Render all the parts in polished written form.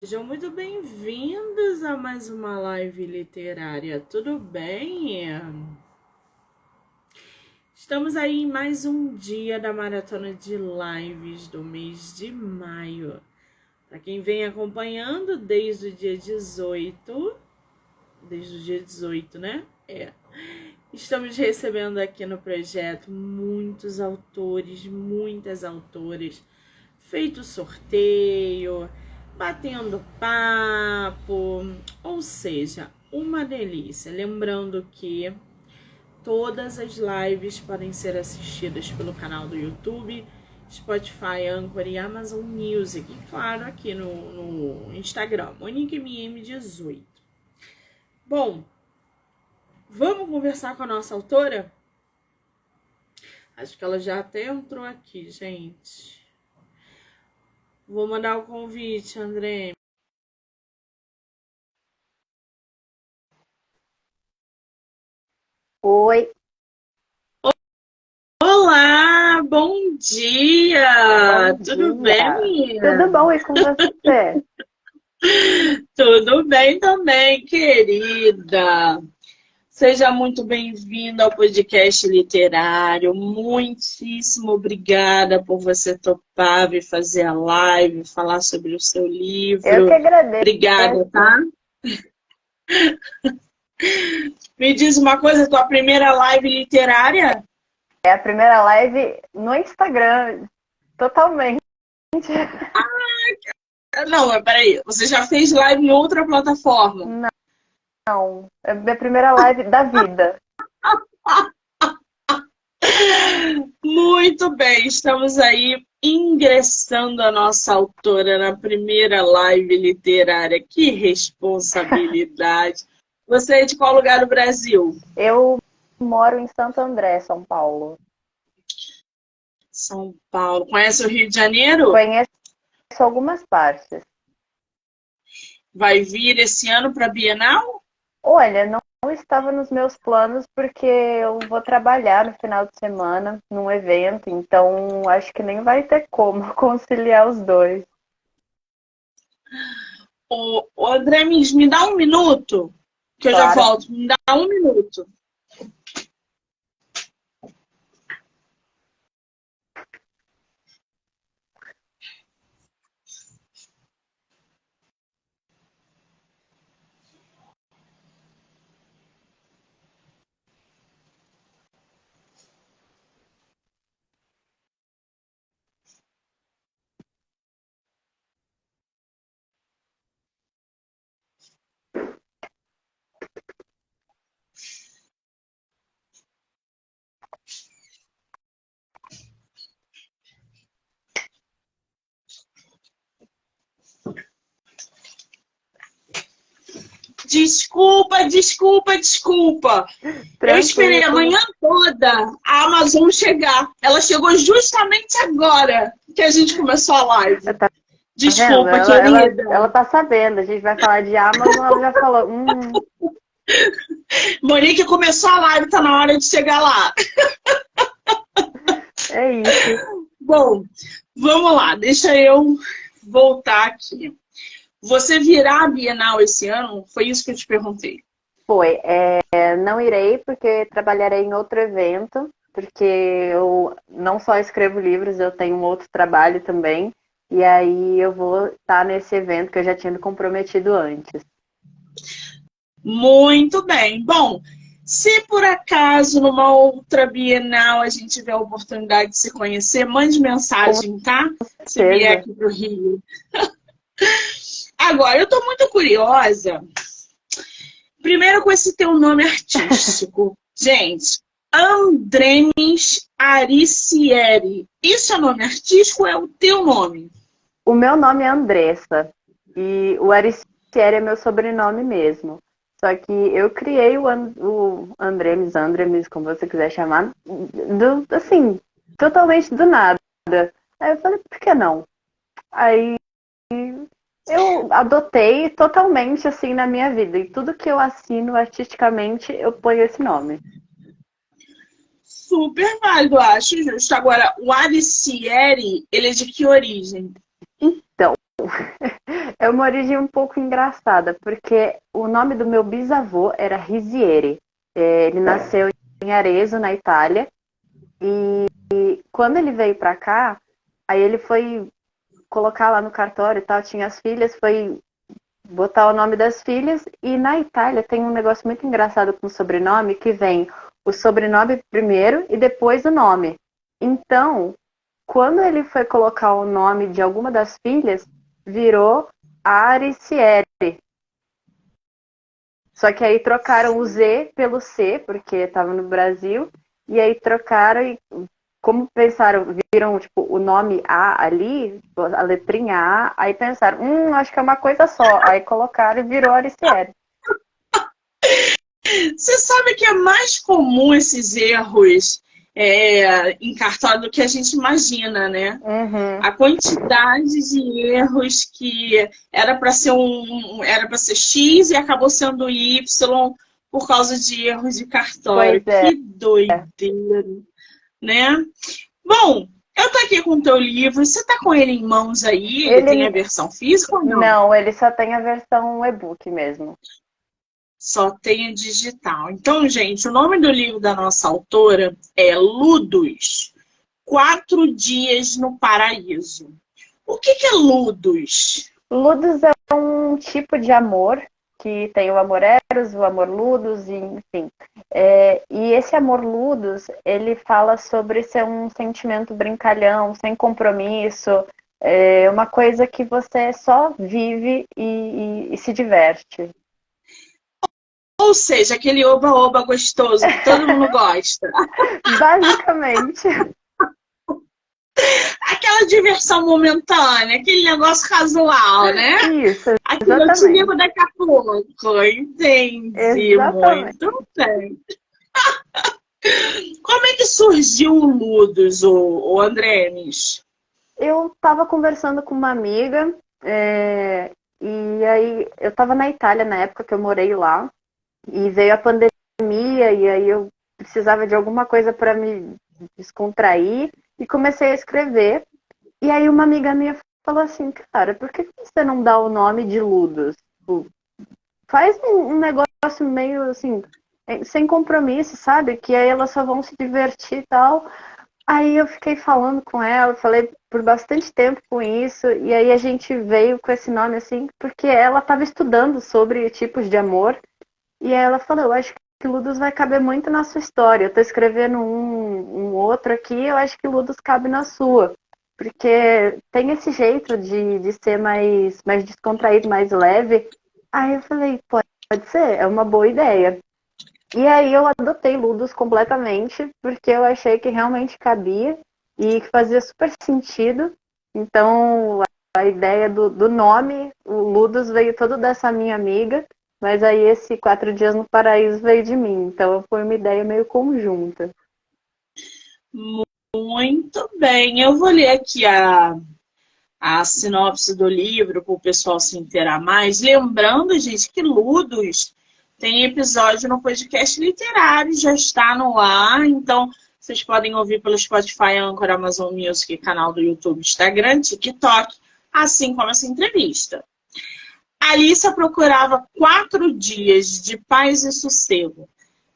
Sejam muito bem-vindos a mais uma live literária, tudo bem? Estamos aí em mais um dia da maratona de lives do mês de maio. Para quem vem acompanhando desde o dia 18, né? Estamos recebendo aqui no projeto muitos autores, muitas autoras, feito sorteio, batendo papo, ou seja, uma delícia. Lembrando que todas as lives podem ser assistidas pelo canal do YouTube, Spotify, Anchor e Amazon Music. E claro, aqui no Instagram, MoniqueMM18. Bom, vamos conversar com a nossa autora? Acho que ela já até entrou aqui, gente. Vou mandar o convite, André. Oi, Olá, bom dia! bom Tudo dia. bem? Tudo bom e com você? Tudo bem também, querida. Seja muito bem-vinda ao podcast literário. Muitíssimo obrigada por você topar vir fazer a live, falar sobre o seu Eu que livro. agradeço. Obrigada, tá? Me diz uma coisa, tua primeira live literária? É a primeira live no Instagram, totalmente. Não, mas peraí, você já fez live em outra plataforma? Não, é a minha primeira live da vida. Muito bem, estamos aí ingressando a nossa autora na primeira live literária. Que responsabilidade! Você é de qual lugar do Brasil? Eu moro em Santo André, São Paulo. São Paulo. Conhece o Rio de Janeiro? Conheço algumas partes. Vai vir esse ano para a Bienal? Olha, não estava nos meus planos porque eu vou trabalhar no final de semana num evento, então acho que nem vai ter como conciliar os dois. O André, me dá um minuto, que eu já Claro. volto. Me dá um minuto. Desculpa, desculpa, desculpa. Eu esperei a Tranquilo. manhã toda a Amazon chegar. Ela chegou justamente agora que a gente começou a live. Tá vendo? Desculpa, Ela, querida. ela tá sabendo. A gente vai falar de Amazon, ela já falou. Monique começou a live, tá na hora de chegar lá. É isso. Bom, vamos lá, deixa eu voltar aqui. Você virá a Bienal esse ano? Foi isso que eu te perguntei. Foi. Não irei porque trabalharei em outro evento, porque eu não só escrevo livros, eu tenho um outro trabalho também. E aí eu vou estar nesse evento que eu já tinha me comprometido antes. Muito bem. Bom, se por acaso numa outra Bienal a gente tiver a oportunidade de se conhecer, mande Com mensagem, tá? Se vier certeza. aqui para o Rio. Agora, eu estou muito curiosa. Primeiro com esse teu nome artístico. Gente, Andremes Aricieri. Isso é nome artístico ou é o teu nome? O meu nome é Andressa e o Aricieri é meu sobrenome mesmo. Só que eu criei o Andremes, como você quiser chamar, assim, totalmente do nada. Aí eu falei, por que não? Aí eu adotei totalmente assim na minha vida. E tudo que eu assino artisticamente, eu ponho esse nome. Super válido, acho justo. Agora, o Aricieri, ele é de que origem? Então, é uma origem um pouco engraçada, porque o nome do meu bisavô era Risieri. Ele nasceu em Arezzo, na Itália, e quando ele veio pra cá, aí ele foi colocar lá no cartório e tal, tinha as filhas, foi botar o nome das filhas, e na Itália tem um negócio muito engraçado com o sobrenome, que vem o sobrenome primeiro e depois o nome. Então, quando ele foi colocar o nome de alguma das filhas, virou Ariciere. Só que aí trocaram o Z pelo C, porque estava no Brasil, e aí trocaram e como pensaram, viram tipo, o nome A ali, a letrinha A, aí pensaram, acho que é uma coisa só. Aí colocaram e virou Ariciere. Você sabe que é mais comum esses erros em cartório do que a gente imagina, né? Uhum. A quantidade de erros que era para ser era para ser X e acabou sendo Y por causa de erros de cartório. Pois é. Que doideira, né? Bom, eu tô aqui com o teu livro. Você tá com ele em mãos aí? Ele tem a versão física ou não? Não, ele só tem a versão e-book mesmo. Só tem a digital. Então, gente, o nome do livro da nossa autora é Ludus, 4 Dias no Paraíso. O que é Ludus? Ludus é um tipo de amor, que tem o amor eros, o amor ludus, enfim. E esse amor ludus, ele fala sobre ser um sentimento brincalhão, sem compromisso, uma coisa que você só vive e se diverte. Ou seja, aquele oba-oba gostoso que todo mundo gosta. Basicamente. Aquela diversão momentânea, aquele negócio casual, né? Isso, aquilo eu te ligo daqui a pouco. Entendi, exatamente. Muito bem. Como é que surgiu o Ludus, o Andremes? Eu estava conversando com uma amiga, e aí eu estava na Itália na época que eu morei lá, e veio a pandemia, e aí eu precisava de alguma coisa para me descontrair, e comecei a escrever. E aí uma amiga minha falou assim, cara, por que você não dá o nome de Ludus? Tipo, faz um negócio meio assim, sem compromisso, sabe? Que aí elas só vão se divertir e tal. Aí eu fiquei falando com ela, falei por bastante tempo com isso, e aí a gente veio com esse nome assim, porque ela estava estudando sobre tipos de amor, e aí ela falou, eu acho que Ludus vai caber muito na sua história, eu tô escrevendo um outro aqui, eu acho que Ludus cabe na sua, porque tem esse jeito de ser mais descontraído, mais leve. Aí eu falei, pode ser, é uma boa ideia. E aí eu adotei Ludus completamente, porque eu achei que realmente cabia e que fazia super sentido. Então, a ideia do nome, o Ludus veio todo dessa minha amiga, mas aí esse 4 Dias no Paraíso veio de mim. Então, foi uma ideia meio conjunta. Muito bem. Eu vou ler aqui a sinopse do livro para o pessoal se inteirar mais. Lembrando, gente, que Ludus tem episódio no podcast literário, já está no ar, então vocês podem ouvir pelo Spotify, Anchor, Amazon Music, canal do YouTube, Instagram, TikTok, assim como essa entrevista. Alissa procurava 4 dias de paz e sossego,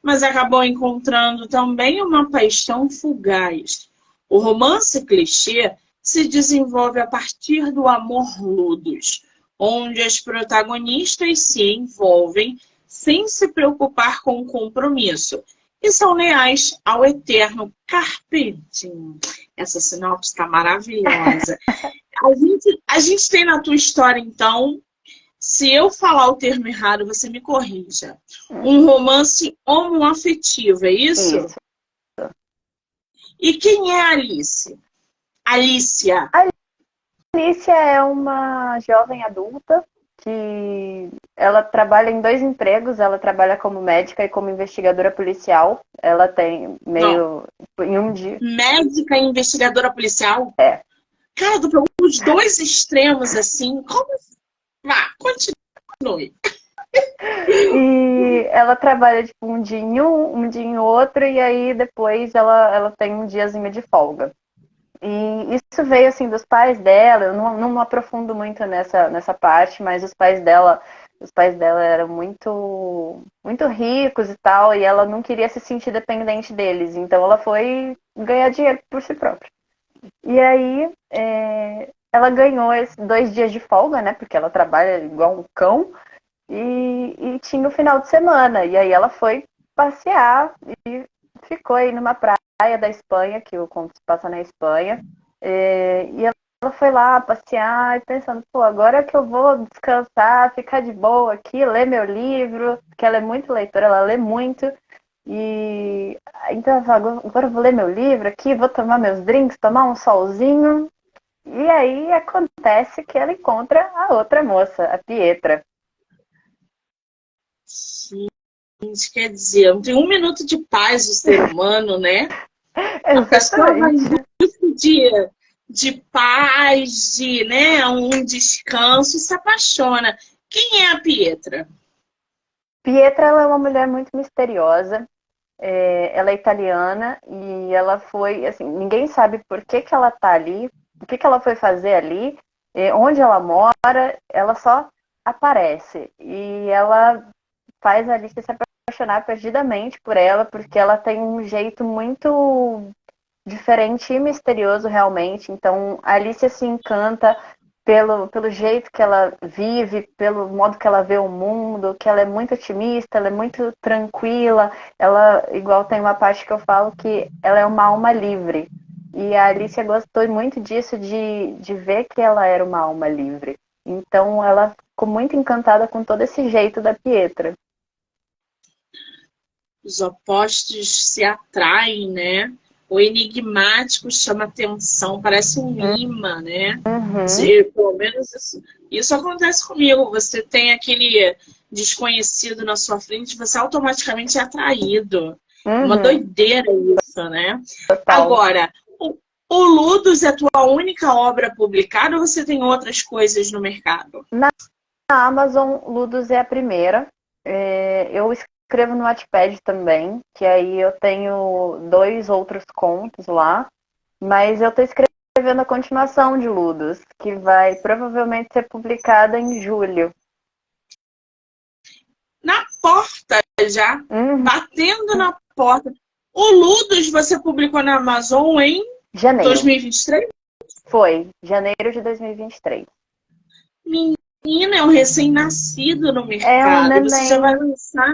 mas acabou encontrando também uma paixão fugaz. O romance clichê se desenvolve a partir do amor Ludus, onde as protagonistas se envolvem sem se preocupar com o compromisso e são leais ao eterno Carpe Diem. Essa sinopse está maravilhosa. A gente tem na tua história, então, se eu falar o termo errado, você me corrija. Um romance homoafetivo, é isso? Isso. E quem é a Alice? Alicia. Alicia é uma jovem adulta que ela trabalha em 2 empregos. Ela trabalha como médica e como investigadora policial. Ela tem meio... em um dia... Médica e investigadora policial? É. Cara, tu pegou os 2 extremos assim. Como... Vá, continue. E ela trabalha tipo, um dia em um dia em outro, e aí depois ela tem um diazinho de folga. E isso veio, assim, dos pais dela. Eu não aprofundo muito nessa parte, mas os pais dela eram muito ricos e tal, e ela não queria se sentir dependente deles. Então ela foi ganhar dinheiro por si própria. E aí ela ganhou esses 2 dias de folga, né? Porque ela trabalha igual um cão. E tinha o final de semana. E aí ela foi passear e ficou aí numa praia da Espanha, que o conto se passa na Espanha. E ela foi lá passear e pensando, pô, agora que eu vou descansar, ficar de boa aqui, ler meu livro, porque ela é muito leitora, ela lê muito. E então ela falou, agora eu vou ler meu livro aqui, vou tomar meus drinks, tomar um solzinho. E aí acontece que ela encontra a outra moça, a Pietra. Gente, quer dizer, não tem um minuto de paz o ser humano, né? A pessoa vai em Exatamente. busca de paz, de, né, um descanso e se apaixona. Quem é a Pietra? Pietra, ela é uma mulher muito misteriosa. Ela é italiana e ela foi, assim, ninguém sabe por que que ela tá ali, o que que ela foi fazer ali, onde ela mora, ela só aparece. E ela faz a Alice se apaixonar perdidamente por ela, porque ela tem um jeito muito diferente e misterioso realmente. Então, a Alicia se encanta pelo jeito que ela vive, pelo modo que ela vê o mundo, que ela é muito otimista, ela é muito tranquila. Ela, igual tem uma parte que eu falo que ela é uma alma livre. E a Alicia gostou muito disso, de ver que ela era uma alma livre. Então, ela ficou muito encantada com todo esse jeito da Pietra. Os opostos se atraem, né? O enigmático chama atenção, parece um imã, né? Uhum, Pelo menos isso acontece comigo. Você tem aquele desconhecido na sua frente, você automaticamente é atraído. Uma uhum, doideira isso, né? total. Agora, o Ludus é a tua única obra publicada ou você tem outras coisas no mercado? Na Amazon, Ludus é a primeira. Eu escrevo no Wattpad também, que aí eu tenho 2 outros contos lá. Mas eu tô escrevendo a continuação de Ludus, que vai provavelmente ser publicada em julho. Na porta já, Uhum. batendo na porta. O Ludus você publicou na Amazon em Janeiro. 2023? Foi, janeiro de 2023. Menina, é um recém-nascido no É um mercado. E você já vai neném. lançar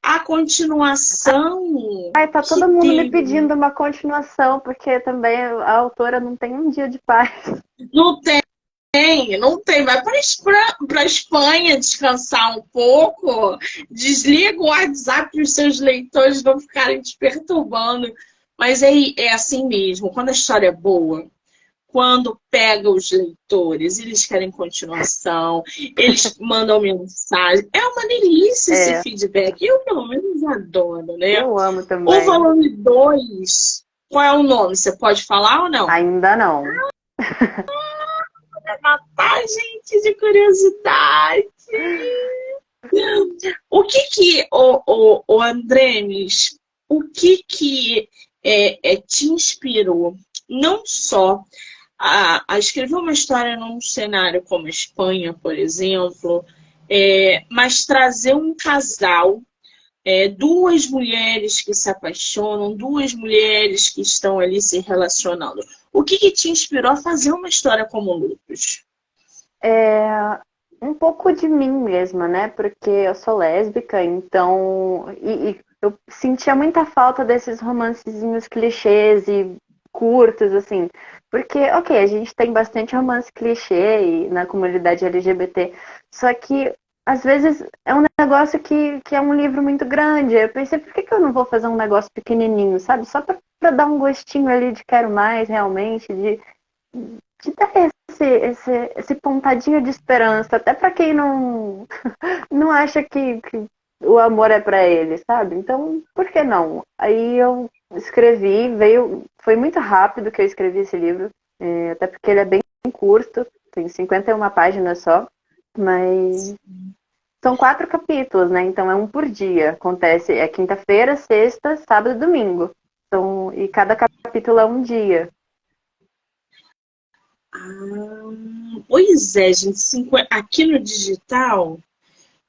a continuação. Ai, tá Que todo mundo me delícia. pedindo uma continuação, porque também a autora não tem um dia de paz. Não tem, não tem. Vai para Espanha descansar um pouco. Desliga o WhatsApp para os seus leitores não ficarem te perturbando. Mas é assim mesmo. Quando a história é boa, quando pega os leitores, eles querem continuação, eles mandam mensagem. É uma delícia esse É, feedback. Eu, pelo menos, adoro, né? eu amo O também. volume 2, qual é o nome? Você pode falar ou não? Ainda não. Matar gente de curiosidade. O Andremes, o que te inspirou não só a escrever uma história num cenário como a Espanha, por exemplo, mas trazer um casal, duas mulheres que se apaixonam, duas mulheres que estão ali se relacionando. O que te inspirou a fazer uma história como Lupus? É um pouco de mim mesma, né? Porque eu sou lésbica, então. E eu sentia muita falta desses romancezinhos clichês e curtos, assim. Porque, ok, a gente tem bastante romance clichê na comunidade LGBT, só que às vezes é um negócio que é um livro muito grande. Eu pensei, por que eu não vou fazer um negócio pequenininho, sabe? Só pra dar um gostinho ali de quero mais, realmente, de dar esse pontadinho de esperança, até para quem não acha que o amor é para ele, sabe? Então, por que não? Aí eu escrevi, foi muito rápido que eu escrevi esse livro, até porque ele é bem curto, tem 51 páginas só, mas são 4 capítulos, né? Então é um por dia. Acontece quinta-feira, sexta, sábado e domingo. Então, e cada capítulo é um dia. Pois é, gente. Aqui no digital,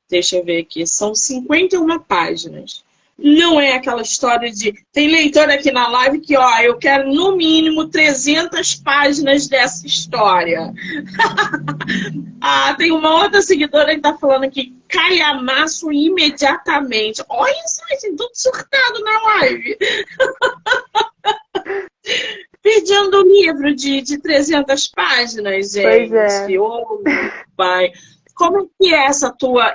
deixa eu ver aqui, são 51 páginas. Não é aquela história de... Tem leitor aqui na live que, ó, eu quero no mínimo 300 páginas dessa história. Tem uma outra seguidora que tá falando que cai amasso imediatamente. Olha isso, gente, tudo surtado na live. Pedindo um livro de 300 páginas, Pois é. gente. Oh, meu pai. Como é que é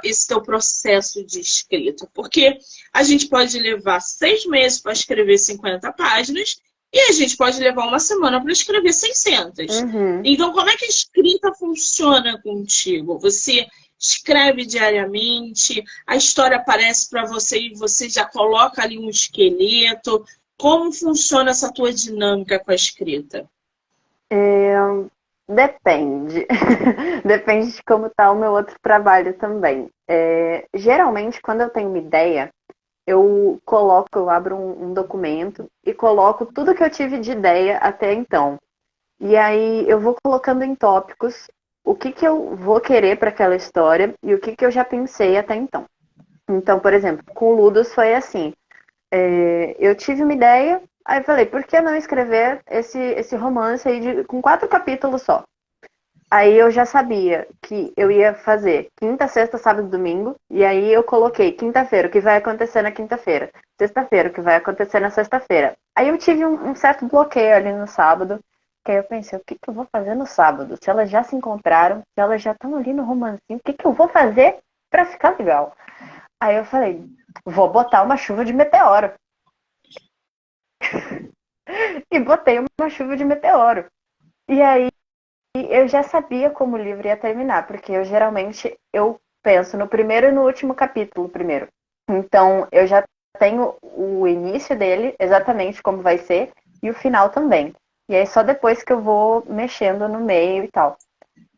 esse teu processo de escrita? Porque a gente pode levar 6 meses para escrever 50 páginas e a gente pode levar uma semana para escrever 600. Uhum. Então, como é que a escrita funciona contigo? Você escreve diariamente, a história aparece para você e você já coloca ali um esqueleto. Como funciona essa tua dinâmica com a escrita? Depende. Depende de como está o meu outro trabalho também. Geralmente, quando eu tenho uma ideia, eu abro um documento e coloco tudo que eu tive de ideia até então. E aí eu vou colocando em tópicos o que eu vou querer para aquela história e o que eu já pensei até então. Então, por exemplo, com o Ludus foi assim. Eu tive uma ideia, aí eu falei, por que não escrever esse romance aí com 4 capítulos só? Aí eu já sabia que eu ia fazer quinta, sexta, sábado, domingo, e aí eu coloquei quinta-feira, o que vai acontecer na quinta-feira, sexta-feira, o que vai acontecer na sexta-feira. Aí eu tive um certo bloqueio ali no sábado, que aí eu pensei, o que eu vou fazer no sábado? Se elas já se encontraram, se elas já estão ali no romancinho, o que eu vou fazer pra ficar legal? Aí eu falei, vou botar uma chuva de meteoro. E botei uma chuva de meteoro. E aí eu já sabia como o livro ia terminar, porque eu penso no primeiro e no último capítulo primeiro. Então eu já tenho o início dele, exatamente como vai ser, e o final também. E aí só depois que eu vou mexendo no meio e tal.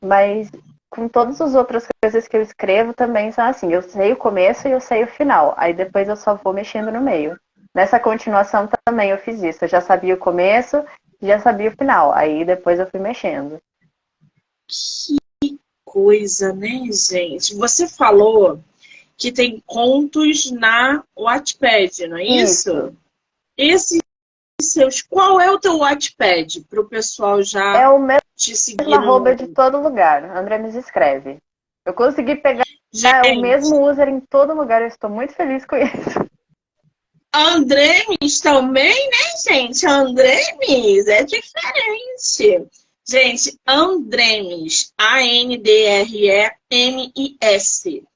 Mas com todas as outras coisas que eu escrevo também são assim, eu sei o começo e eu sei o final. Aí depois eu só vou mexendo no meio. Nessa continuação também eu fiz isso. Eu já sabia o começo, já sabia o final. Aí depois eu fui mexendo. Que coisa, né, gente? Você falou que tem contos na Wattpad, não é isso? Esses seus, qual é o teu Wattpad? Para o pessoal É já o mesmo te seguir arroba no... de todo lugar. André me escreve. Eu consegui pegar o Gente, mesmo user em todo lugar. Eu estou muito feliz com isso. Andremes também, né, gente? Andremes é diferente. Gente, Andremes, Andremes,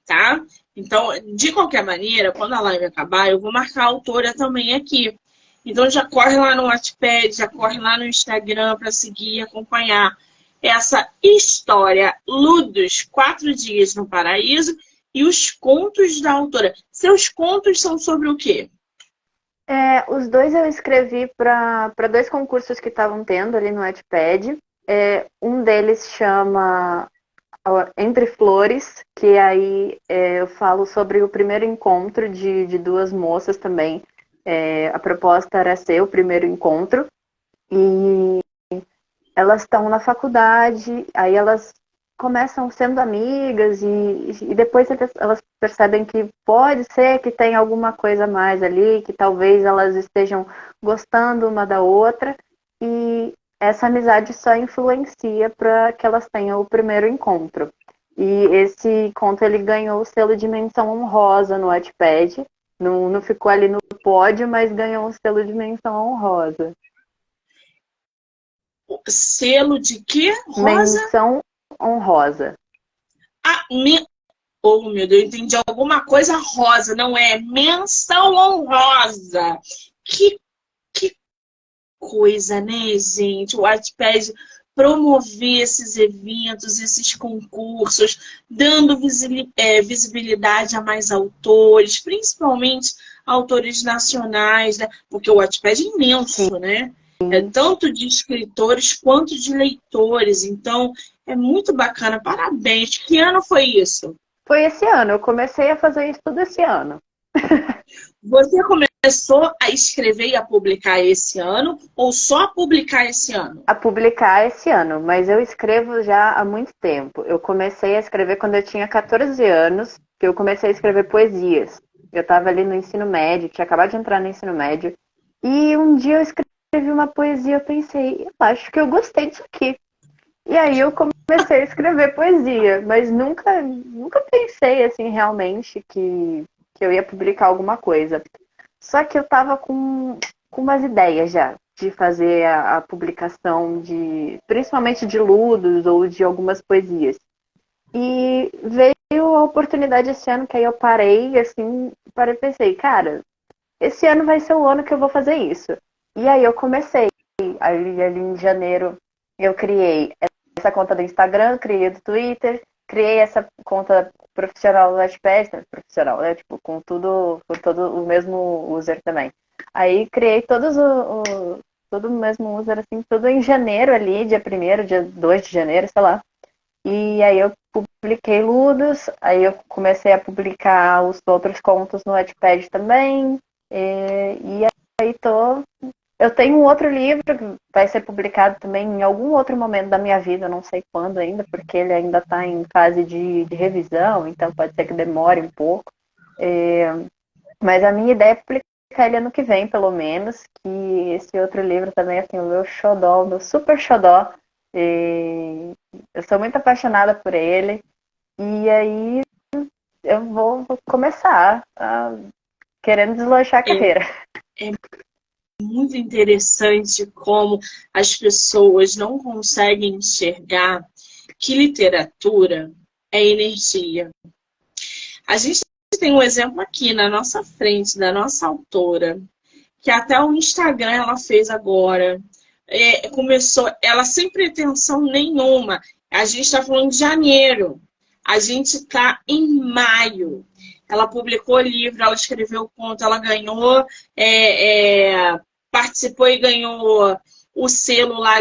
tá? Então, de qualquer maneira, quando a live acabar, eu vou marcar a autora também aqui. Então, já corre lá no Wattpad, já corre lá no Instagram para seguir e acompanhar essa história Ludus, 4 dias no Paraíso, e os contos da autora. Seus contos são sobre o quê? Os dois eu escrevi para 2 concursos que estavam tendo ali no Wattpad. Um deles chama Entre Flores, que aí eu falo sobre o primeiro encontro de 2 moças também. A proposta era ser o primeiro encontro. E elas estão na faculdade, aí elas começam sendo amigas e depois elas percebem que pode ser que tem alguma coisa a mais ali, que talvez elas estejam gostando uma da outra e essa amizade só influencia para que elas tenham o primeiro encontro. E esse conto ele ganhou o selo de menção honrosa no Wattpad, não ficou ali no pódio, mas ganhou o selo de menção honrosa. Selo de quê? Rosa? Menção honrosa. Oh, meu Deus, eu entendi alguma coisa rosa, não é? Menção honrosa. Que, que coisa, né, gente? O Wattpad promover esses eventos, esses concursos, dando visibilidade a mais autores, principalmente autores nacionais, né? Porque o Wattpad é imenso, né? É tanto de escritores quanto de leitores. Então, é muito bacana. Parabéns. Que ano foi isso? Foi esse ano, eu comecei a fazer isso tudo esse ano. Você começou a escrever e a publicar esse ano ou só a publicar esse ano? A publicar esse ano, mas eu escrevo já há muito tempo. Eu comecei a escrever quando eu tinha 14 anos, que eu comecei a escrever poesias. Eu estava ali no ensino médio, tinha acabado de entrar no ensino médio, e um dia eu escrevi uma poesia, eu pensei, eu acho que eu gostei disso aqui. E aí eu comecei a escrever poesia, mas nunca pensei assim realmente que eu ia publicar alguma coisa. Só que eu estava com umas ideias já de fazer a publicação principalmente de ludos ou de algumas poesias. E veio a oportunidade esse ano que aí eu parei, assim, parei e pensei, cara, esse ano vai ser o ano que eu vou fazer isso. E aí eu comecei, ali em janeiro, eu criei essa conta do Instagram, criei do Twitter, criei essa conta profissional do Wattpad, profissional, né? Tipo, com todo o mesmo user também. Aí criei todo o mesmo user, assim, tudo em janeiro ali, dia 1º, dia 2 de janeiro, sei lá. E aí eu publiquei Ludos, aí eu comecei a publicar os outros contos no Wattpad também. E aí eu tenho um outro livro que vai ser publicado também em algum outro momento da minha vida, não sei quando ainda, porque ele ainda está em fase de revisão, então pode ser que demore um pouco. Mas a minha ideia é publicar ele ano que vem, pelo menos, que esse outro livro também, assim, o meu xodó, o meu super xodó. Eu sou muito apaixonada por ele, e aí eu vou começar querendo deslanchar a carreira. É muito interessante como as pessoas não conseguem enxergar que literatura é energia. A gente tem um exemplo aqui na nossa frente da nossa autora, que até o Instagram ela fez agora. Começou, ela sem pretensão nenhuma. A gente está falando de janeiro. A gente está em maio. Ela publicou o livro, ela escreveu o conto, ela ganhou, participou e ganhou o selo lá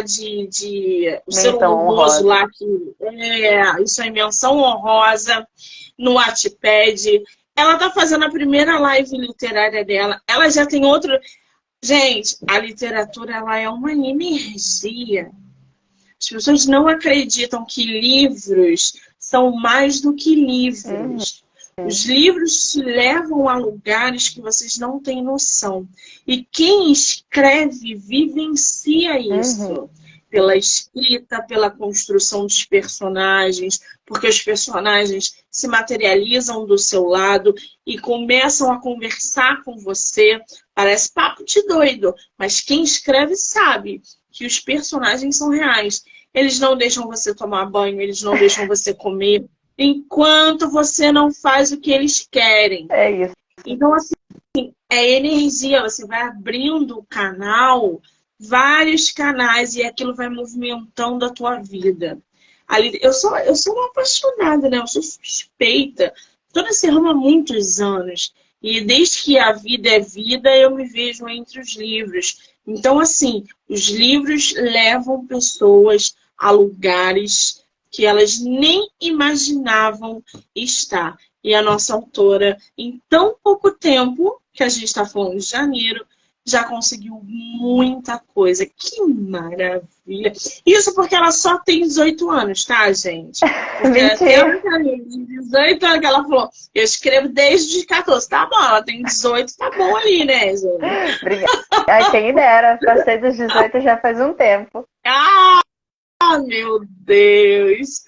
o selo honroso lá, isso é menção honrosa no Wattpad. Ela está fazendo a primeira live literária dela. Ela já tem outro. Gente, a literatura ela é uma energia. As pessoas não acreditam que livros são mais do que livros. Os livros te levam a lugares que vocês não têm noção. E quem escreve vivencia isso. Pela escrita, pela construção dos personagens, porque os personagens se materializam do seu lado e começam a conversar com você. Parece papo de doido, mas quem escreve sabe que os personagens são reais. Eles não deixam você tomar banho, eles não deixam você comer, enquanto você não faz o que eles querem. É isso. Então, assim, é energia. Você vai abrindo o canal, vários canais, e aquilo vai movimentando a tua vida. Eu sou uma apaixonada, né? Eu sou suspeita. Estou nesse ramo há muitos anos. E desde que a vida é vida, eu me vejo entre os livros. Então, assim, os livros levam pessoas a lugares que elas nem imaginavam estar. E a nossa autora, em tão pouco tempo, que a gente está falando de janeiro, já conseguiu muita coisa. Que maravilha! Isso porque ela só tem 18 anos, tá, gente? Porque até os 18 anos que ela falou, eu escrevo desde os 14. Tá bom, ela tem 18, tá bom ali, né, gente? Obrigada. Ai, quem dera, passei dos 18 já faz um tempo. Ah, meu Deus!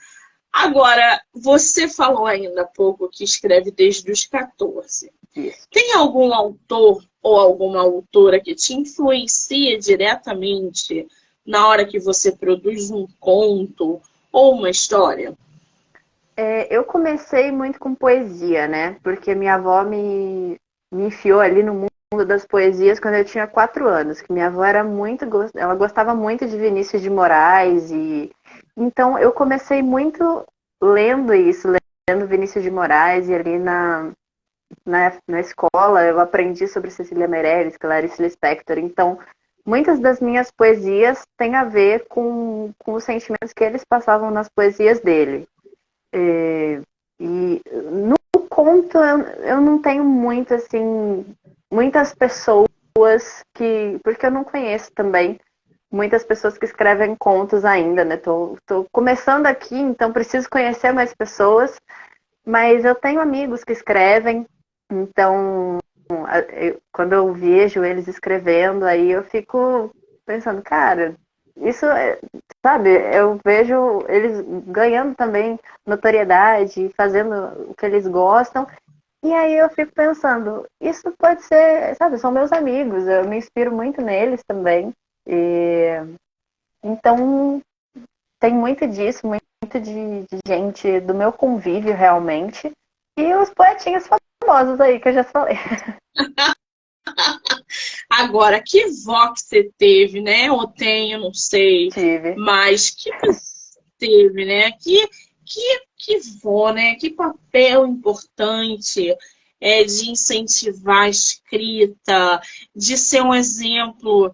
Agora, você falou ainda há pouco que escreve desde os 14. Isso. Tem algum autor ou alguma autora que te influencia diretamente na hora que você produz um conto ou uma história? Eu comecei muito com poesia, né? Porque minha avó me enfiou ali no mundo das poesias quando eu tinha 4 anos. Que minha avó ela gostava muito de Vinícius de Moraes. Então eu comecei muito lendo isso, lendo Vinícius de Moraes, e ali na escola eu aprendi sobre Cecília Meirelles, Clarice Lispector. Então, muitas das minhas poesias têm a ver com os sentimentos que eles passavam nas poesias dele. E no conto eu não tenho muito, assim, muitas pessoas que... Porque eu não conheço também muitas pessoas que escrevem contos ainda, né? Tô começando aqui, então preciso conhecer mais pessoas, mas eu tenho amigos que escrevem, então quando eu vejo eles escrevendo, aí eu fico pensando, cara, isso é, sabe, eu vejo eles ganhando também notoriedade, fazendo o que eles gostam, e aí eu fico pensando, isso pode ser, sabe, são meus amigos, eu me inspiro muito neles também. E então tem muito disso, muito de gente do meu convívio realmente. E os poetinhas famosos aí que eu já falei. Agora, que vó que você teve, né? Ou tenho, não sei. Tive. Mas que você teve, né? Que vó, né? Que papel importante de incentivar a escrita, de ser um exemplo,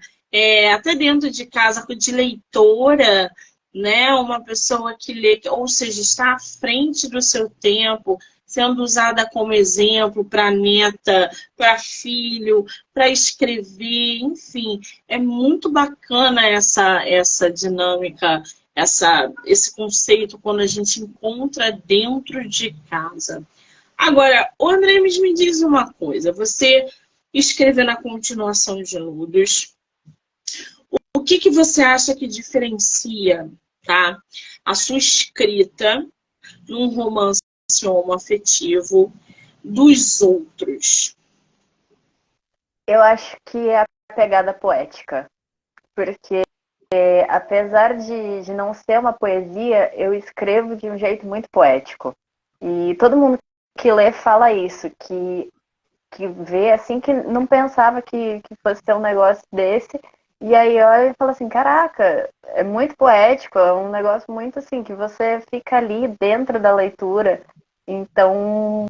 até dentro de casa, de leitora, né? Uma pessoa que lê, ou seja, está à frente do seu tempo, sendo usada como exemplo para neta, para filho, para escrever, enfim, é muito bacana essa dinâmica, esse conceito quando a gente encontra dentro de casa. Agora, o André me diz uma coisa, você escreveu na continuação de Ludos, o que você acha que diferencia, tá, a sua escrita num romance homoafetivo dos outros? Eu acho que é a pegada poética. Porque apesar de não ser uma poesia, eu escrevo de um jeito muito poético. E todo mundo que lê fala isso, que vê assim, que não pensava que fosse ter um negócio desse. E aí olha e fala assim, caraca, é muito poético, é um negócio muito assim, que você fica ali dentro da leitura. Então,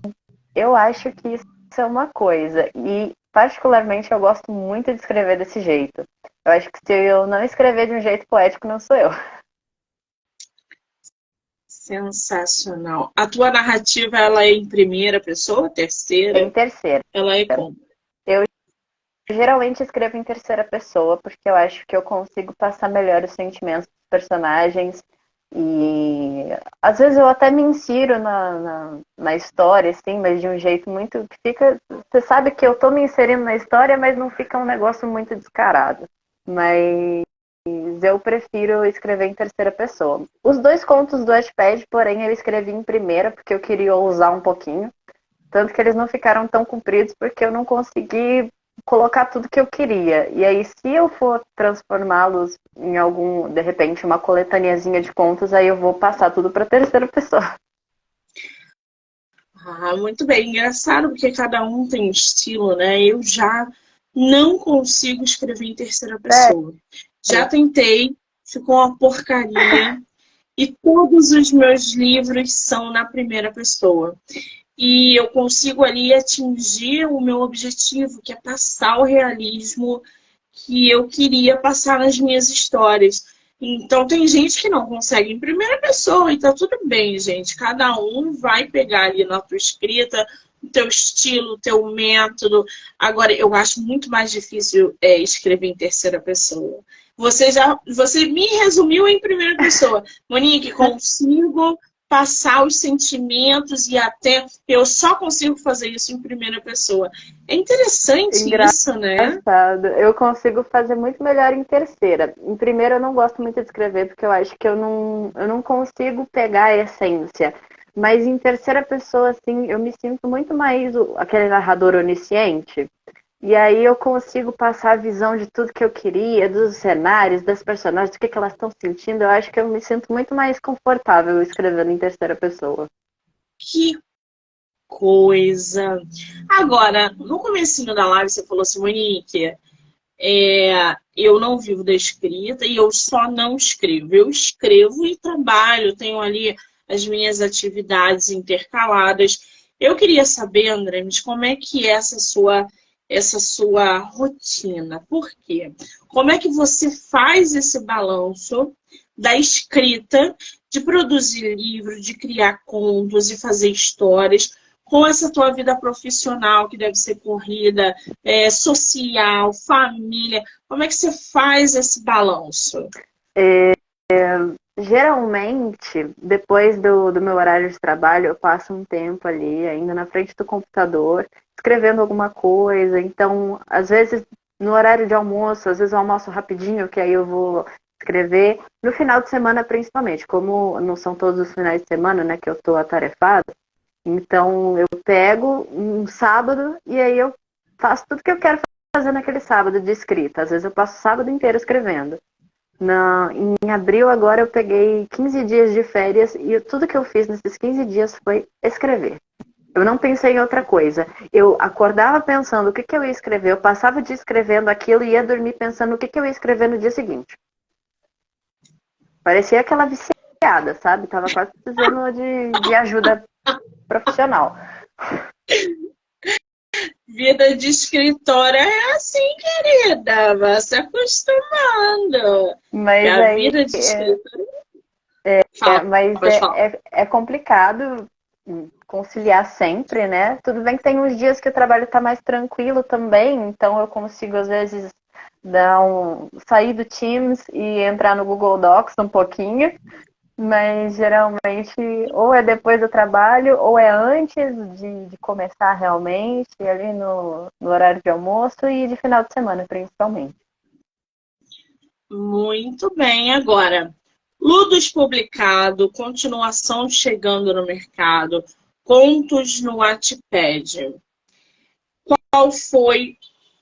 eu acho que isso é uma coisa. E, particularmente, eu gosto muito de escrever desse jeito. Eu acho que se eu não escrever de um jeito poético, não sou eu. Sensacional. A tua narrativa, ela é em primeira pessoa, Em terceira? terceira. Ela é como? Eu geralmente escrevo em terceira pessoa, porque eu acho que eu consigo passar melhor os sentimentos dos personagens. E às vezes eu até me insiro na história, assim, mas de um jeito muito que fica. Você sabe que eu tô me inserindo na história, mas não fica um negócio muito descarado. Mas eu prefiro escrever em terceira pessoa. Os dois contos do Wattpad, porém, eu escrevi em primeira, porque eu queria ousar um pouquinho. Tanto que eles não ficaram tão compridos, porque eu não consegui colocar tudo que eu queria. E aí, se eu for transformá-los em algum, de repente, uma coletâneazinha de contos, aí eu vou passar tudo para terceira pessoa. Ah, muito bem. Engraçado, porque cada um tem um estilo, né? Eu já não consigo escrever em terceira pessoa. Já Sério. tentei, ficou uma porcaria. E todos os meus livros são na primeira pessoa. E eu consigo ali atingir o meu objetivo, que é passar o realismo que eu queria passar nas minhas histórias. Então tem gente que não consegue em primeira pessoa e tá tudo bem, gente. Cada um vai pegar ali na tua escrita o teu estilo, o teu método. Agora, eu acho muito mais difícil escrever em terceira pessoa. Você me resumiu em primeira pessoa. Monique, consigo passar os sentimentos e até eu só consigo fazer isso em primeira pessoa. É interessante isso, né? Engraçado. Eu consigo fazer muito melhor em terceira. Em primeira eu não gosto muito de escrever, porque eu acho que eu não consigo pegar a essência. Mas em terceira pessoa, assim, eu me sinto muito mais aquele narrador onisciente. E aí eu consigo passar a visão de tudo que eu queria, dos cenários, das personagens, do que elas estão sentindo. Eu acho que eu me sinto muito mais confortável escrevendo em terceira pessoa. Que coisa! Agora, no comecinho da live você falou assim, Monique, eu não vivo da escrita e eu só não escrevo. Eu escrevo e trabalho, tenho ali as minhas atividades intercaladas. Eu queria saber, André, mas como é que é essa sua rotina? Por quê? Como é que você faz esse balanço da escrita, de produzir livro, de criar contos e fazer histórias, com essa tua vida profissional, que deve ser corrida, social, família, como é que você faz esse balanço? Geralmente, depois do meu horário de trabalho, eu passo um tempo ali, ainda na frente do computador, escrevendo alguma coisa. Então, às vezes, no horário de almoço, às vezes eu almoço rapidinho, que aí eu vou escrever. No final de semana, principalmente, como não são todos os finais de semana, né, que eu estou atarefada, então eu pego um sábado e aí eu faço tudo que eu quero fazer naquele sábado de escrita. Às vezes eu passo o sábado inteiro escrevendo. Em abril agora eu peguei 15 dias de férias e tudo que eu fiz nesses 15 dias foi escrever. Eu não pensei em outra coisa. Eu acordava pensando o que eu ia escrever, eu passava o dia escrevendo aquilo e ia dormir pensando o que eu ia escrever no dia seguinte. Parecia aquela viciada, sabe? Tava quase precisando de ajuda profissional. Vida de escritora é assim, querida, vai se acostumando. Mas A aí vida de escritora... Fala, mas pode falar. é complicado conciliar sempre, né? Tudo bem que tem uns dias que o trabalho está mais tranquilo também, então eu consigo às vezes sair do Teams e entrar no Google Docs um pouquinho, mas geralmente ou é depois do trabalho ou é antes de começar realmente, ali no horário de almoço e de final de semana, principalmente. Muito bem, agora. Ludos publicado, continuação chegando no mercado, contos no Wattpad. Qual foi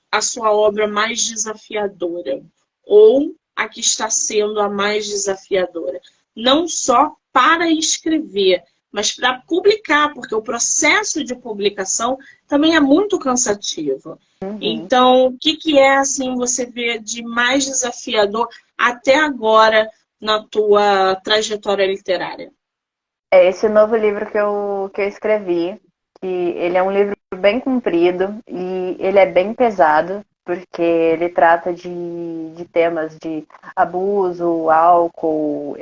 a sua obra mais desafiadora? Ou a que está sendo a mais desafiadora? Não só para escrever, mas para publicar, porque o processo de publicação também é muito cansativo. Então, o que é, assim, você vê de mais desafiador até agora na tua trajetória literária? É esse novo livro que eu escrevi, que ele é um livro bem comprido e ele é bem pesado, porque ele trata de temas de abuso, álcool,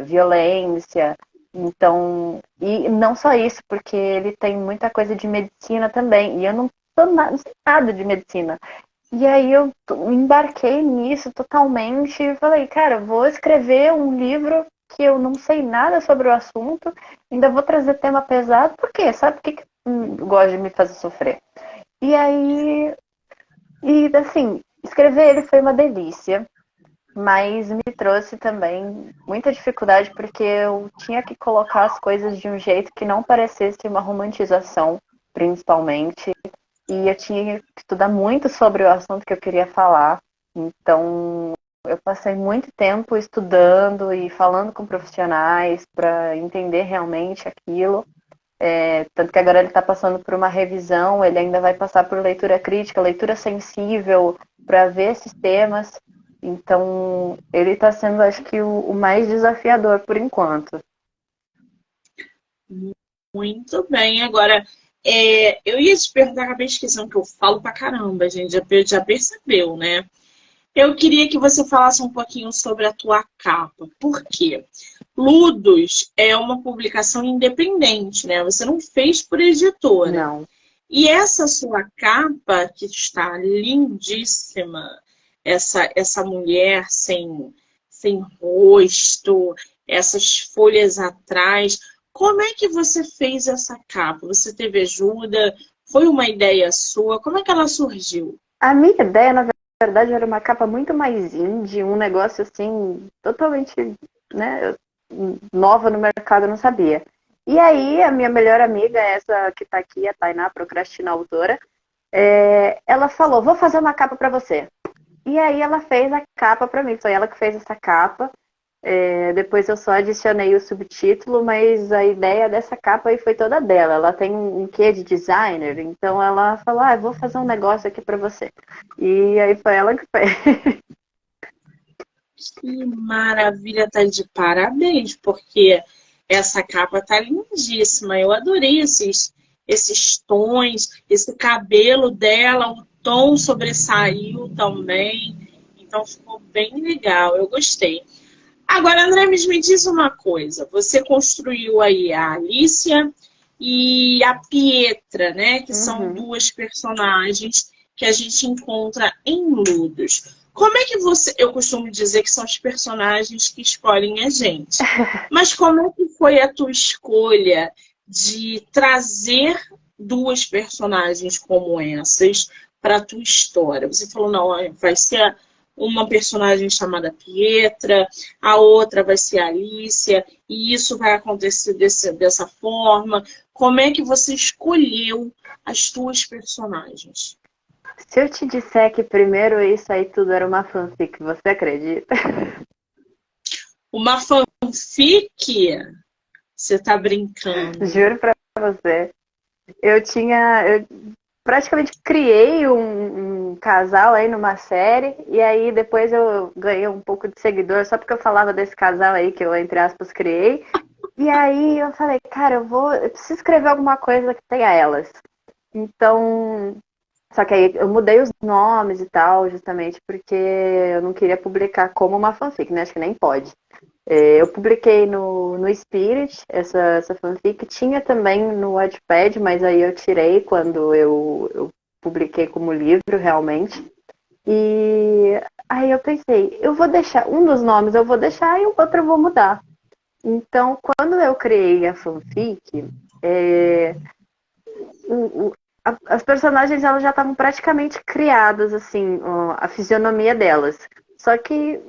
violência. Então, e não só isso, porque ele tem muita coisa de medicina também, e eu não sei nada de medicina. E aí eu embarquei nisso totalmente e falei, cara, vou escrever um livro que eu não sei nada sobre o assunto, ainda vou trazer tema pesado, por quê? Sabe por que gosta de me fazer sofrer? E aí, assim, escrever ele foi uma delícia, mas me trouxe também muita dificuldade porque eu tinha que colocar as coisas de um jeito que não parecesse uma romantização, principalmente. E eu tinha que estudar muito sobre o assunto que eu queria falar. Então, eu passei muito tempo estudando e falando com profissionais para entender realmente aquilo. Tanto que agora ele está passando por uma revisão, ele ainda vai passar por leitura crítica, leitura sensível, para ver esses temas. Então, ele está sendo, acho que, o mais desafiador por enquanto. Muito bem, agora eu ia te perguntar, acabei esquecendo que eu falo pra caramba, gente, já percebeu, né? Eu queria que você falasse um pouquinho sobre a tua capa. Por quê? Ludos é uma publicação independente, né? Você não fez por editora. Não. E essa sua capa, que está lindíssima, essa mulher sem rosto, essas folhas atrás, como é que você fez essa capa? Você teve ajuda? Foi uma ideia sua? Como é que ela surgiu? A minha ideia, na verdade, era uma capa muito mais indie, um negócio assim, totalmente, né, nova no mercado, eu não sabia. E aí, a minha melhor amiga, essa que tá aqui, a Tainá, Procrastina Autora, ela falou, vou fazer uma capa para você. E aí ela fez a capa para mim, foi ela que fez essa capa. Depois eu só adicionei o subtítulo, mas a ideia dessa capa aí foi toda dela. Ela tem um quê de designer, então ela falou, vou fazer um negócio aqui para você. E aí foi ela que fez. Que maravilha, tá de parabéns, porque essa capa tá lindíssima. Eu adorei esses tons, esse cabelo dela, o tom sobressaiu também. Então ficou bem legal, eu gostei. Agora, André, me diz uma coisa. Você construiu aí a Alicia e a Pietra, né? Que são Uhum. duas personagens que a gente encontra em Ludos. Como é que você... Eu costumo dizer que são os personagens que escolhem a gente. Mas como é que foi a tua escolha de trazer duas personagens como essas para a tua história? Você falou, não, vai ser uma personagem chamada Pietra, a outra vai ser a Alicia, e isso vai acontecer dessa forma. Como é que você escolheu as tuas personagens? Se eu te disser que primeiro isso aí tudo era uma fanfic, você acredita? Uma fanfic? Você tá brincando. Juro pra você. Eu praticamente criei um casal aí numa série, e aí depois eu ganhei um pouco de seguidor só porque eu falava desse casal aí que eu, entre aspas, criei. E aí eu falei, cara, eu preciso escrever alguma coisa que tenha elas. Então, só que aí eu mudei os nomes e tal, justamente porque eu não queria publicar como uma fanfic, né? Acho que nem pode. Eu publiquei no Spirit essa fanfic, tinha também no Wattpad, mas aí eu tirei quando eu publiquei como livro, realmente. E aí eu pensei, eu vou deixar, um dos nomes eu vou deixar e o outro eu vou mudar. Então, quando eu criei a fanfic, é, as personagens elas já estavam praticamente criadas, assim, a fisionomia delas. Só que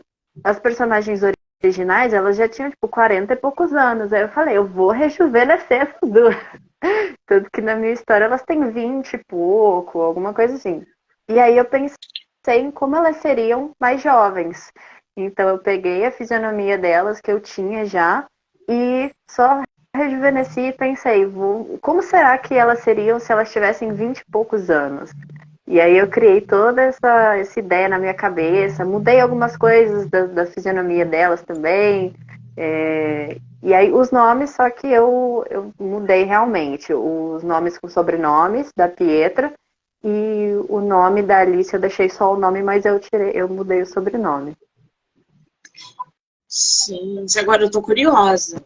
as personagens originais, elas já tinham, tipo, 40 e poucos anos. Aí eu falei, eu vou rejuvenescer essas duas. Tanto que na minha história elas têm 20 e pouco, alguma coisa assim. E aí eu pensei em como elas seriam mais jovens. Então eu peguei a fisionomia delas, que eu tinha já, e só rejuvenesci e pensei, como será que elas seriam se elas tivessem 20 e poucos anos? E aí eu criei toda essa ideia na minha cabeça, mudei algumas coisas da fisionomia delas também. E aí os nomes, só que eu mudei realmente. Os nomes com sobrenomes da Pietra e o nome da Alice eu deixei só o nome, mas eu mudei o sobrenome. Sim, agora eu tô curiosa.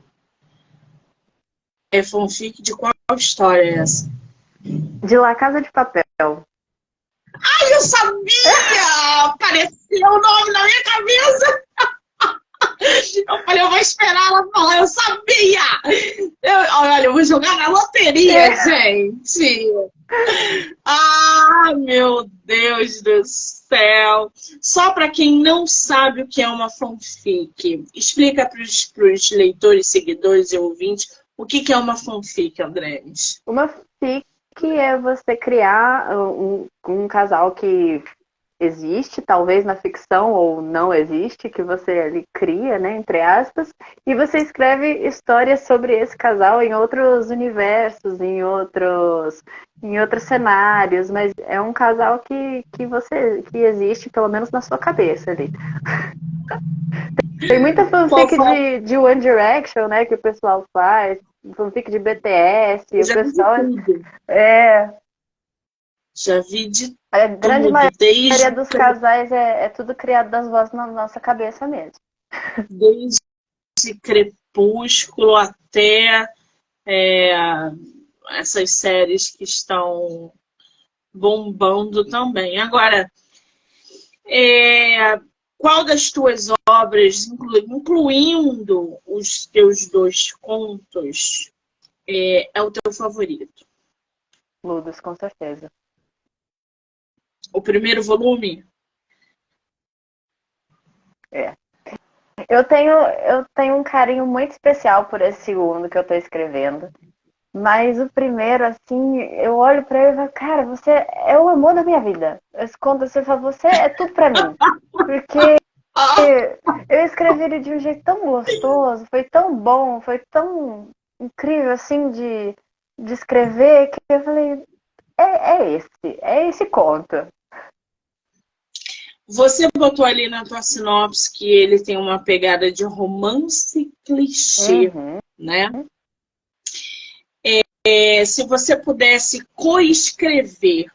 É fanfic de qual história é essa? De La Casa de Papel. Ai, eu sabia! Apareceu o nome na minha cabeça! Eu falei, eu vou esperar ela falar, eu sabia! Olha, eu vou jogar na loteria, gente! Ah, meu Deus do céu! Só para quem não sabe o que é uma fanfic, explica para os leitores, seguidores e ouvintes o que é uma fanfic, Andrés. Uma fic é você criar um casal que existe, talvez na ficção, ou não existe, que você ali cria, né, entre aspas, e você escreve histórias sobre esse casal em outros universos, em outros cenários, mas é um casal que existe, pelo menos na sua cabeça ali. Tem muita Qual fanfic foi? de One Direction, né, que o pessoal faz, fanfic de BTS, Eu o já vi de pessoal tudo. é Já vi de a grande tudo, maioria dos casais é tudo criado das vozes na nossa cabeça mesmo. desde Crepúsculo até é, essas séries que estão bombando também. Agora, qual das tuas obras, incluindo os teus dois contos, é o teu favorito? Ludos, com certeza. O primeiro É. Eu tenho um carinho muito especial por esse segundo que eu tô escrevendo. Mas o primeiro, assim, eu olho pra ele e falo, cara, você é o amor da minha vida. Quando você fala, você é tudo pra mim. Porque Ah, eu escrevi ele de um jeito tão gostoso, foi tão bom, foi tão incrível, assim, de escrever, que eu falei, é esse conto. você botou ali na tua sinopse que ele tem uma pegada de romance clichê, Uhum. né? Se você pudesse coescrever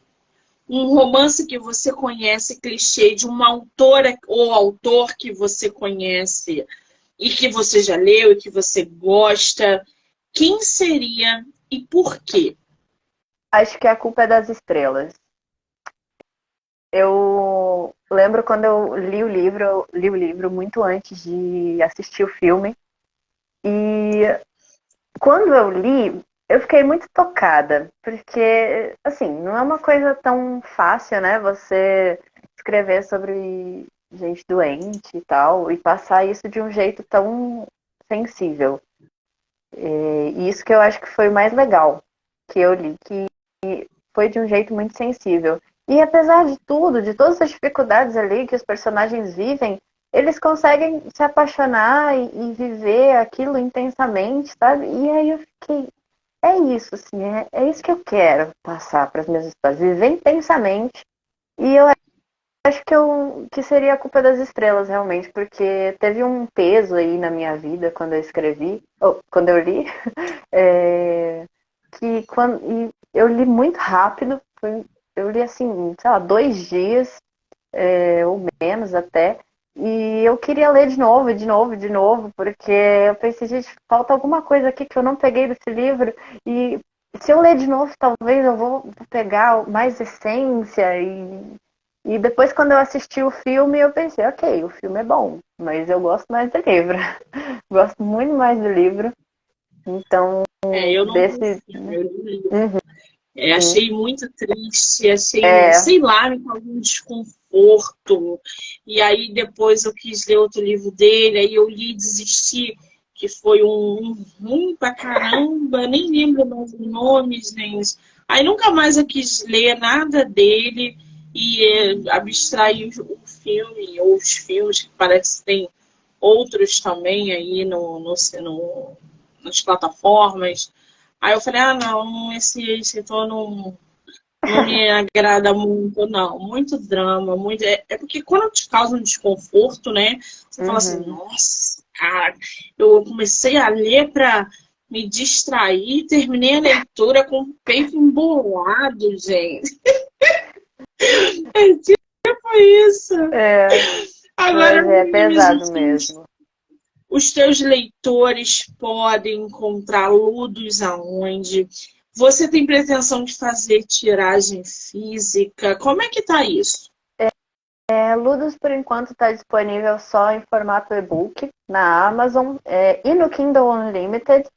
um romance que você conhece, clichê, de uma autora ou autor que você conhece e que você já leu e que você gosta, quem seria e por quê? Acho que a culpa é das estrelas. Eu lembro quando eu li o livro muito antes de assistir o filme. E quando eu li, eu fiquei muito tocada, porque, assim, não é uma coisa tão fácil, né? Você escrever sobre gente doente e tal, e passar isso de um jeito tão sensível. E isso que eu acho que foi o mais legal que eu li, que foi de um jeito muito sensível. E apesar de tudo, de todas as dificuldades ali que os personagens vivem, eles conseguem se apaixonar e viver aquilo intensamente, sabe? E aí eu fiquei, é isso, assim, é isso que eu quero passar para as minhas histórias, viver intensamente. E eu acho que seria a culpa das estrelas, realmente, porque teve um peso aí na minha vida quando eu escrevi, ou quando eu li, é, e eu li muito rápido, eu li assim, sei lá, 2 dias, ou menos até, e eu queria ler de novo, de novo, de novo, porque eu pensei, gente, falta alguma coisa aqui que eu não peguei desse livro, e se eu ler de novo, talvez eu vou pegar mais essência, e depois quando eu assisti o filme, eu pensei, ok, o filme é bom, mas eu gosto mais do livro, gosto muito mais do livro, então, Eu não vi o desse... filme, eu li o livro. Uhum. Achei muito triste, achei, É, sei lá, me causou um desconforto. E aí depois eu quis ler outro livro dele, aí eu li e desisti, que foi um ruim pra caramba, nem lembro mais os nomes, nem isso. Aí nunca mais eu quis ler nada dele e abstrair o filme, ou os filmes, que parece que tem outros também aí nas plataformas. Aí eu falei, não, esse ator não me agrada muito, não. Muito drama, muito. É porque quando te causa um desconforto, né? Você fala assim, uhum. nossa, cara, eu comecei a ler para me distrair, terminei a leitura com o peito embolado, gente. É tipo isso. É, Agora, mas é meninas, pesado mesmo. os teus leitores podem encontrar Ludos aonde? Você tem pretensão de fazer tiragem física? Como é que tá isso? Ludus, por enquanto, está disponível só em formato e-book na Amazon, e no Kindle Unlimited.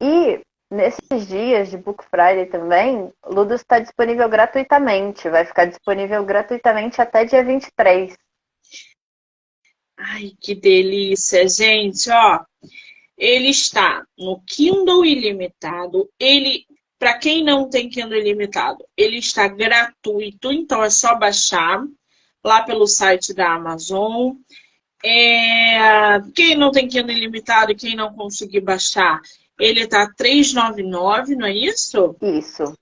E nesses dias de Book Friday também, Ludus está disponível gratuitamente. Vai ficar disponível gratuitamente até dia 23. Ai, que delícia, gente, ó. Ele está no Kindle Ilimitado. Ele, para quem não tem Kindle Ilimitado, ele está gratuito, então é só baixar lá pelo site da Amazon. Quem não tem Kindle Ilimitado e quem não conseguir baixar, ele tá R$ 3,99, não é isso? Isso.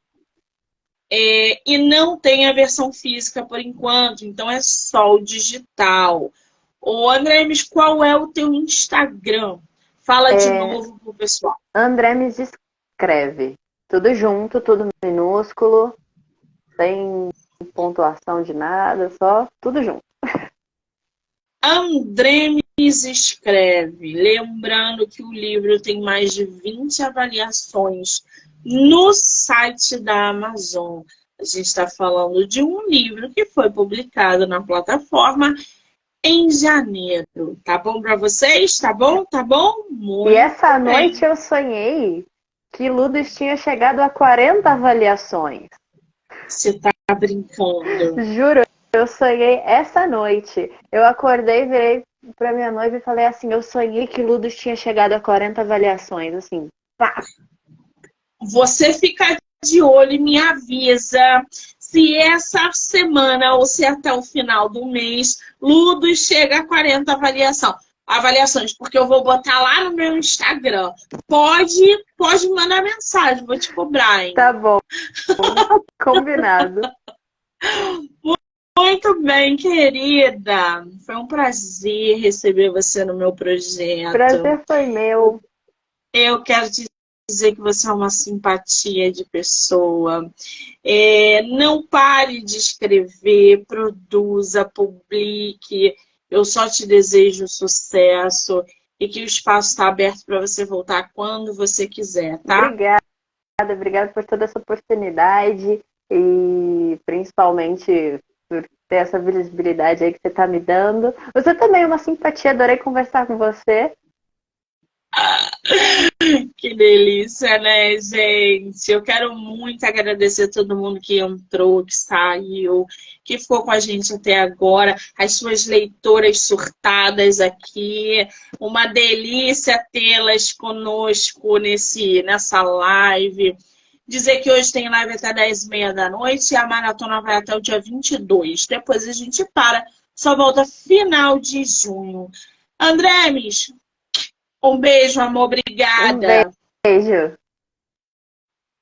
E não tem a versão física por enquanto, então é só o digital. Ô, André, mas qual é o teu Instagram? Fala de novo pro pessoal. André me escreve. Tudo junto, tudo minúsculo, sem pontuação de nada, só tudo junto. Andremes escreve. Lembrando que o livro tem mais de 20 avaliações no site da Amazon. A gente está falando de um livro que foi publicado na plataforma em janeiro. Tá bom para vocês? Tá bom? Tá bom? E Muito essa bem. noite eu sonhei que Ludus tinha chegado a 40 avaliações. Você tá brincando. Juro, eu sonhei essa noite. Eu acordei, virei pra minha noiva e falei assim, eu sonhei que Ludus tinha chegado a 40 avaliações, assim, pá. Você fica de olho e me avisa se essa semana ou se até o final do mês Ludos chega a 40 avaliações, porque eu vou botar lá no meu Instagram. Pode mandar mensagem, vou te cobrar, hein? Tá bom, combinado. Muito bem, querida. Foi um prazer receber você no meu projeto. Prazer foi meu. Eu quero te dizer que você é uma simpatia de pessoa. Não pare de escrever, produza, publique. Eu só te desejo sucesso e que o espaço está aberto para você voltar quando você quiser, tá? Obrigada. obrigada por toda essa oportunidade e principalmente por ter essa visibilidade aí que você está me dando. Você também é uma simpatia, adorei conversar com você. Que delícia, né, gente? Eu quero muito agradecer a todo mundo que entrou, que saiu, que ficou com a gente até agora, as suas leitoras surtadas aqui. Uma delícia tê-las conosco nessa live. Dizer que hoje tem live até 10h30 da noite e a maratona vai até o dia 22. Depois a gente para, só volta final de junho. Andremes, um beijo, amor, Um obrigada. beijo.